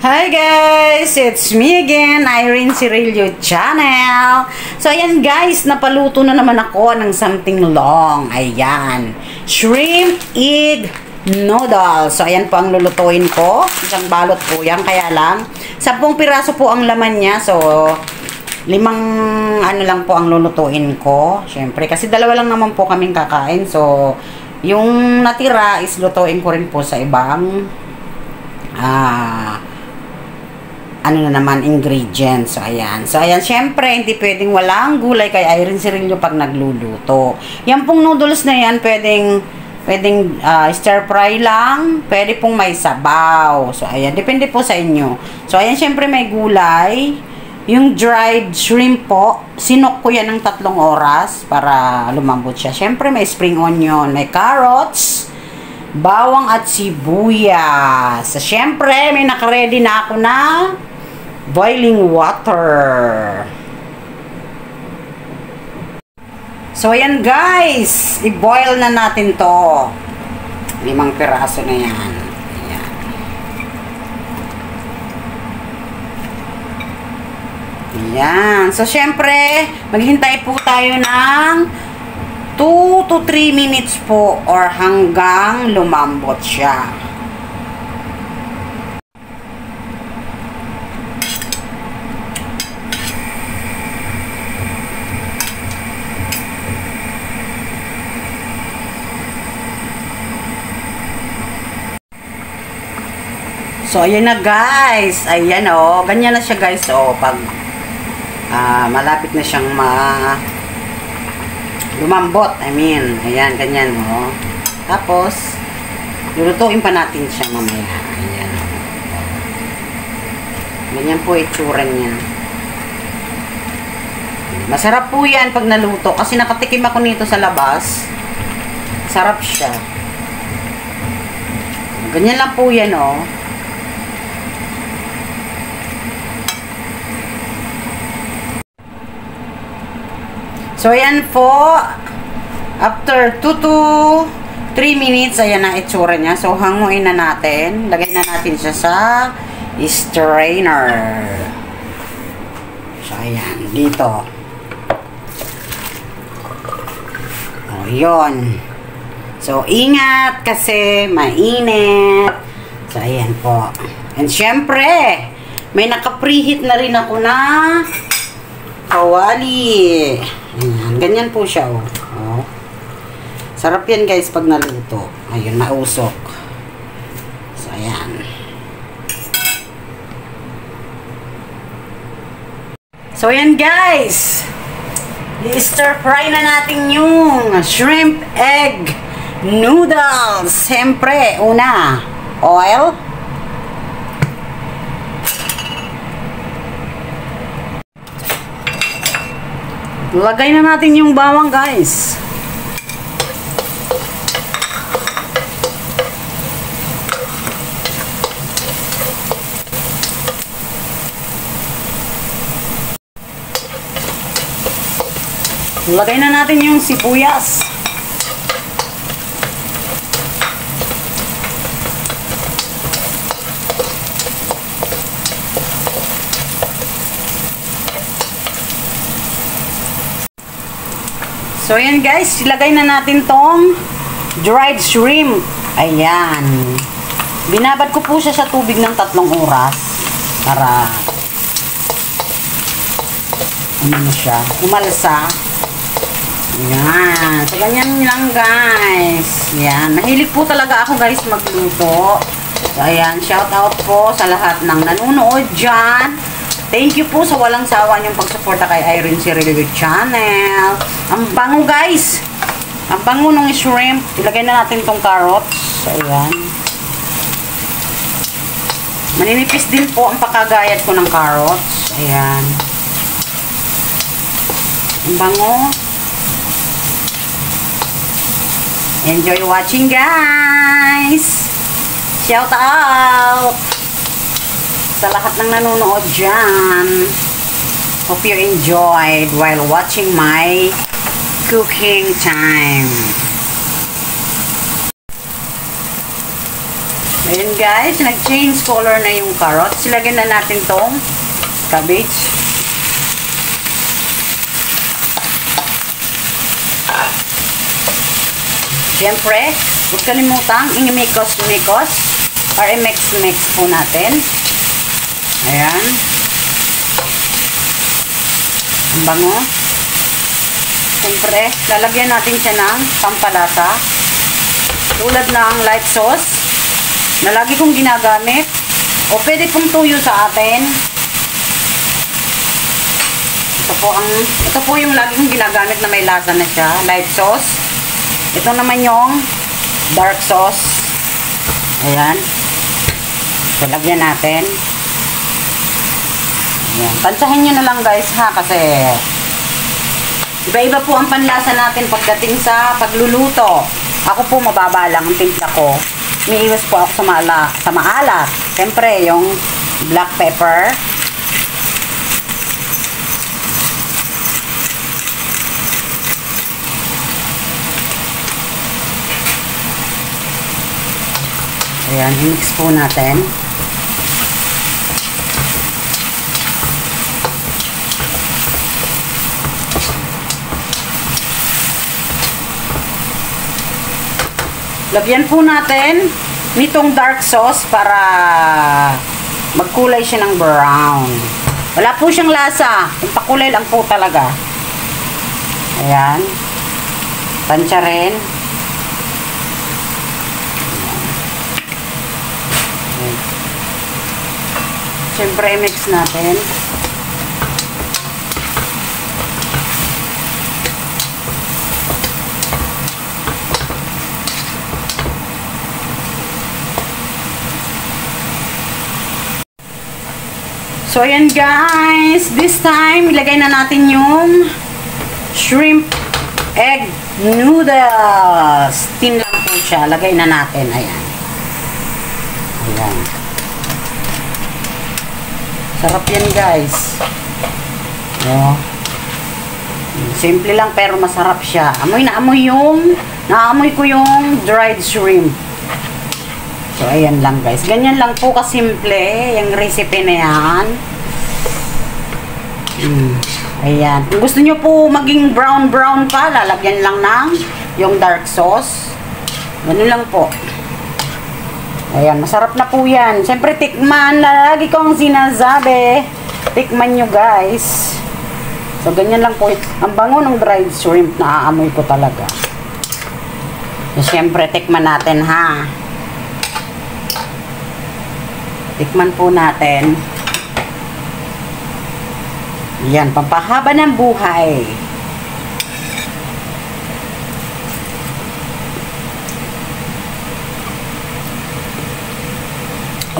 Hi guys! It's me again, Irene Cirillo Channel. So ayan guys, napaluto na naman ako ng something long. Ayan. Shrimp egg noodles. So ayan po ang lulutuin ko. Isang balot po yan. Kaya lang, 10 piraso po ang laman niya. So 5 ano lang po ang lulutuin ko. Siyempre, kasi 2 lang naman po kaming kakain. So yung natira is lutuin ko rin po sa ibang ano na naman, ingredients. So, ayan. So, ayan, syempre, hindi pwedeng walang gulay kay Irene Cirillo pag nagluluto. Yan pong noodles na yan, pwedeng stir fry lang, pwede pong may sabaw. So, ayan, depende po sa inyo. So, ayan, syempre, may gulay. Yung dried shrimp po, sinok ko yan ng 3 oras para lumambot siya. Syempre, may spring onion, may carrots, bawang at sibuyas. So, syempre, may nakaready na ako na boiling water. So, ayan guys. I-boil na natin to. 5 piraso na yan. Ayan. Ayan. So, syempre, maghintay po tayo ng 2 to 3 minutes po or hanggang lumambot siya. So, ayan na guys. Ayan o. Ganyan na siya guys o. Pag malapit na siyang lumambot. I mean, ayan, ganyan o. Tapos, lulutuin pa natin siya mamaya. Ayan. Ganyan po itsura niya. Masarap po yan pag naluto. Kasi nakatikim ako nito sa labas. Sarap siya. Ganyan lang po yan o. So, ayan po. After 2 to 3 minutes, ayan ang itsura niya. So, hanguin na natin. Lagay na natin siya sa strainer. So, ayan. Dito. O, yun. So, ingat kasi mainit. So, ayan po. And syempre, may naka-preheat na rin ako na kawali. Ayan, ganyan po siya, oh. Oh. Sarap yan, guys, pag naluto. Ayun, nausok. So, ayan. So, ayan, guys. I-stir fry na natin yung shrimp egg noodles. Siyempre, una, oil. Lagay na natin yung bawang, guys. Lagay na natin yung sibuyas. So, ayan guys, ilagay na natin tong dried shrimp. Ayan. Binabad ko po siya sa tubig ng 3 oras para ano na siya, umalsa. Ayan. So, ganyan lang guys. Ayan. Mahilig po talaga ako guys magluto. So, ayan. Shout out po sa lahat ng nanonood dyan. Thank you po sa walang sawa niyong pagsuporta kay Irene Cirillo Channel. Ang bango guys. Ang bango ng shrimp. Ilagay na natin tong carrots. Ayan. Maninipis din po ang pagkagayat ko ng carrots. Ayan. Ang bango. Enjoy watching guys. Shout out sa lahat ng nanonood dyan. Hope you enjoyed while watching my cooking time. Ayun guys, nag-change color na yung carrots. Silagyan na natin tong cabbage. Siyempre, huwag kalimutang i-mix-mix or i-mix-mix po natin. Ayan. Ang bango. Siyempre, lalagyan natin siya ng pampalasa. Tulad ng light sauce na lagi kong ginagamit. O pwede pong tuyo sa atin. Ito po yung lagi kong ginagamit na may lasa na siya. Light sauce. Ito naman yung dark sauce. Ayan. So, lagyan natin. Ayan. Tansahin nyo na lang guys ha, kasi iba-iba po ang panlasa natin pagdating sa pagluluto. Ako po mababa lang ang timpla ko. Umiiwas po ako sa maalat. Siyempre, yung black pepper. Ayan, i-mix po natin. Lagyan po natin nitong dark sauce para magkulay siya ng brown. Wala po siyang lasa. Yung pakulay lang po talaga. Ayan. Tansya rin. Siyempre, mix natin. So, ayan guys. This time, ilagay na natin yung shrimp egg noodles. Steam lang po siya. Lagay na natin. Ayan. Ayan. Sarap yan guys. Oh. Simple lang pero masarap siya. Amoy na amoy naamoy ko yung dried shrimp. So, ayan lang guys. Ganyan lang po kasimple yung recipe na yan. Ayan. Kung gusto nyo po maging brown pa, lalagyan lang ng yung dark sauce. Ganun lang po. Ayan. Masarap na po yan. Siyempre, tikman. Lagi kong sinasabi. Tikman nyo guys. So, ganyan lang po. Ang bango ng dried shrimp na aamoy ko talaga. So, siyempre, tikman natin ha. Tikman po natin. Yan, pampahaba ng buhay.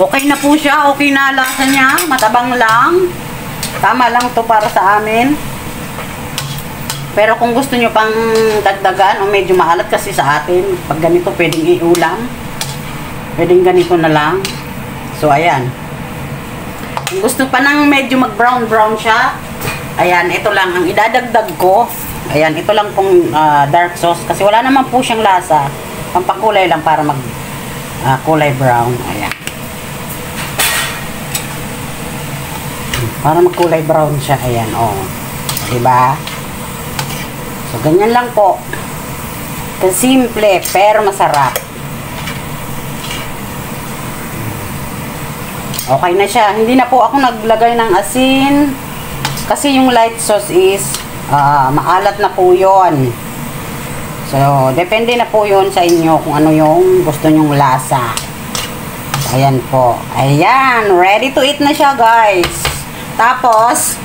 Okay na po siya. Okay na lasa niya. Matabang lang. Tama lang to para sa amin. Pero kung gusto nyo pang dagdagan o medyo maalat kasi sa atin, pag ganito pwedeng iulam. Pwedeng ganito na lang. So, ayan. Kung gusto pa ng medyo mag-brown siya, ayan, ito lang ang idadagdag ko. Ayan, ito lang pong dark sauce. Kasi wala naman po siyang lasa. Pampakulay lang para kulay brown. Ayan. Para magkulay brown siya. Ayan, oh. Diba? So, ganyan lang po. Simple, pero masarap. Okay na siya. Hindi na po ako naglagay ng asin. Kasi yung light sauce is maalat na po yun. So, depende na po yun sa inyo kung ano yung gusto nyong lasa. Ayan po. Ayan. Ready to eat na siya guys. Tapos,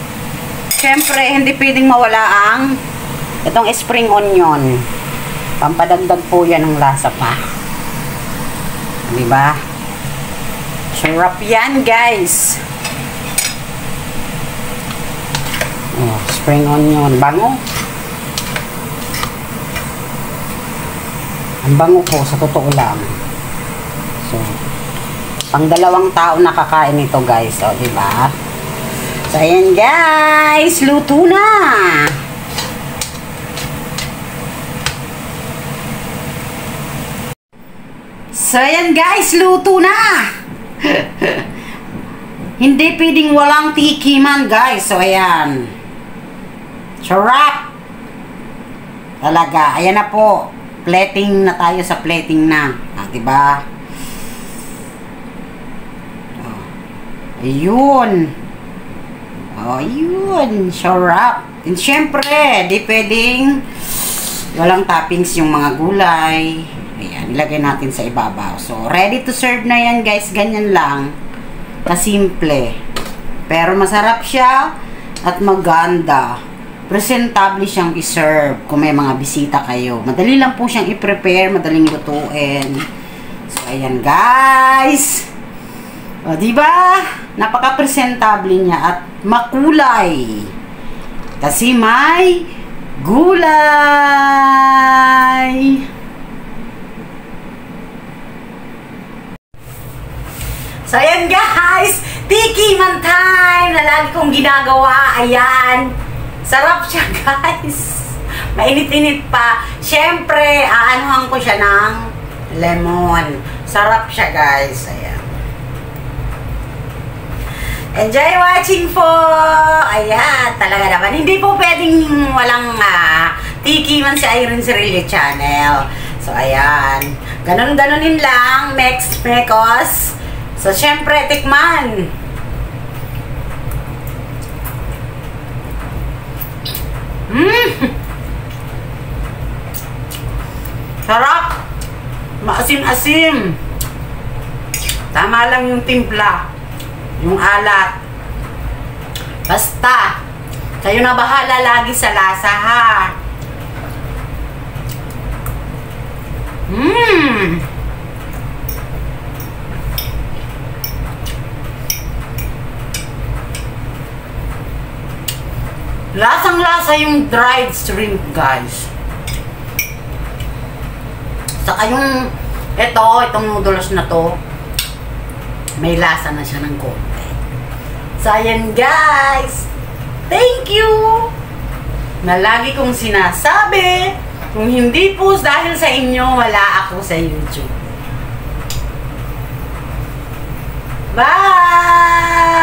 syempre, hindi pwedeng mawala ang itong spring onion. Pampadagdag po yan ng lasa pa. Diba? Sarap yan, guys. Oh, spring onion. Bango. Ang bango po, sa totoo lang. So, pang 2 tao nakakain ito, guys. O, diba? So, ayan, guys. Luto na. So, ayan guys, luto na! Hindi pwedeng walang tikiman guys. So, ayan. Sarap! Talaga. Ayan na po. Plating na tayo sa plating na. Diba? Ayun. Ayun. Sarap. And syempre, di pwedeng walang toppings yung mga gulay. Ayan, ilagay natin sa ibabaw. So, ready to serve na yan guys. Ganyan lang. Kasimple. Pero masarap siya at maganda. Presentable siyang i-serve kung may mga bisita kayo. Madali lang po siyang i-prepare, madaling lutuin. So, ayan guys. O, diba? Napaka-presentable niya at makulay. Kasi may gulay. So, ayan guys. Tikiman time na lagi kong ginagawa. Ayan. Sarap siya guys. Mainit-init pa. Siyempre, aanuhan ko siya ng lemon. Sarap siya guys. Ayan. Enjoy watching po! Ayan, talaga naman. Hindi po pwedeng walang tikiman si Irene Cirillo Channel. So, ayan. Ganon-ganonin lang. Mekos. So, syempre, tikman. Sarap! Maasim-asim. Tama lang yung timpla. Yung alat. Basta, kayo na bahala lagi sa lasa, ha? Lasang-lasa yung dried shrimp, guys. Saka yung, itong noodles na to, may lasa na siya ng konti. So, ayan guys. Thank you! Na lagi kong sinasabi, kung hindi po dahil sa inyo, wala ako sa YouTube. Bye!